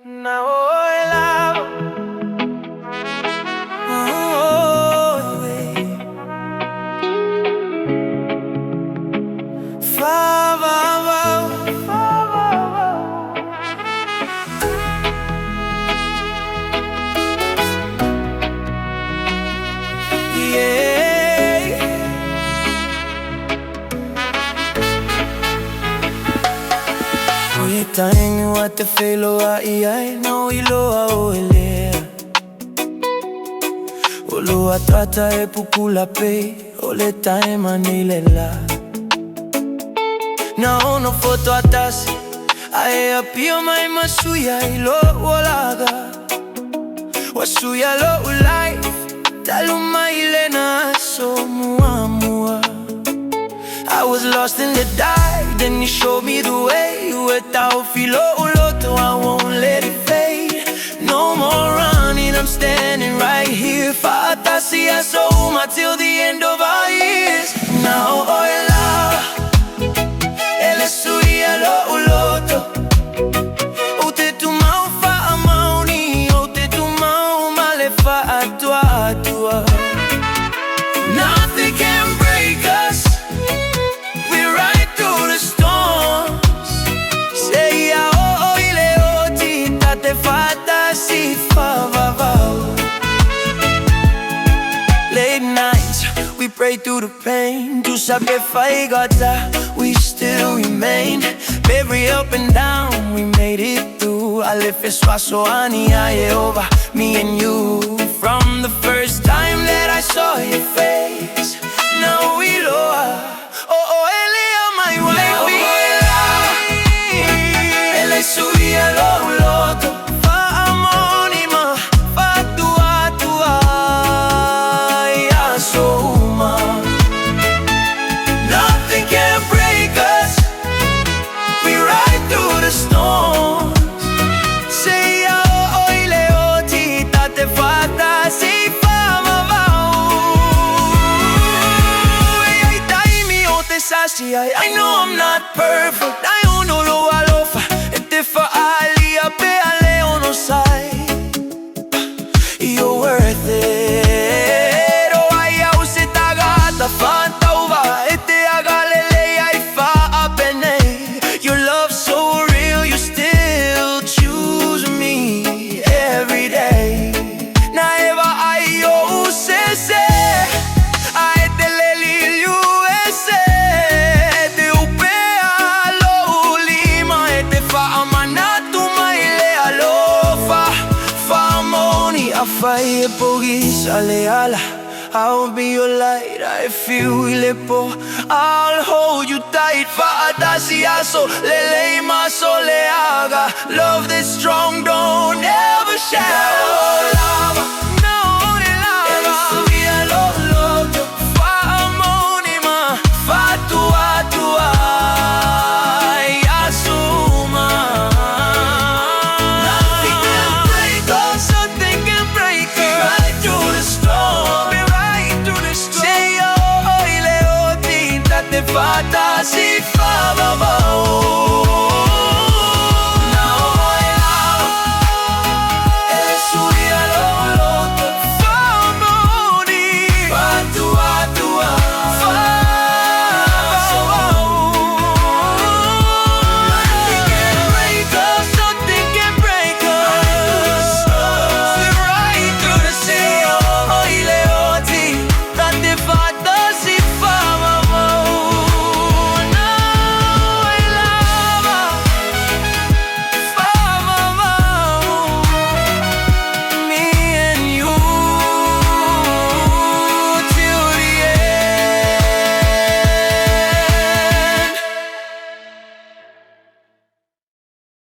Na oila, oh, fa va va, yeah. Oye taing what the felo a iai na iloa o elea. O loa trata e pupula pe o le taima ni le la. Na ono foto atasi ae apio mai masuya ilo walaga. Wasuya lo life taluma ile na so mua mua. I was lost in the dark, then you showed me the way. Without filo uloto, I won't let it fade. No more running, I'm standing right here. Fantasia so till the end of our years. Now oila, ele suya lo uloto. Ute tu mau fa amauni, ute tu mau male fa atua atua. Nothing can break us. Late nights, we pray through the pain. Tu sabes faigata, we still remain. Every up and down, we made it through. I live es paso ani over me and you. From the first time that I saw your face, now we loa. Oh oh, Elia, my wifey. Ele subía lo loto. Nothing can break us. We ride through the storms. Say oi leo tita te fata si fama vau. Ay taimi o te sasi. I know I'm not perfect. I know lo alofa. Te fa alia pe aleo no sai. You're worth it. Oh ay au se tagata fanta uva. Ete agalele ai fa apene. Your love so real, you still choose me every day. Na eva ai o se se. Ai te leli USA. Te upea lo lima. Ete fa amanatu mai le alofa. Fa amoni a fai e pogis ale ala. I'll be your light, I feel ilepo. I'll hold you tight, fa atasiaso. Lele maso le haga. Love this strong, don't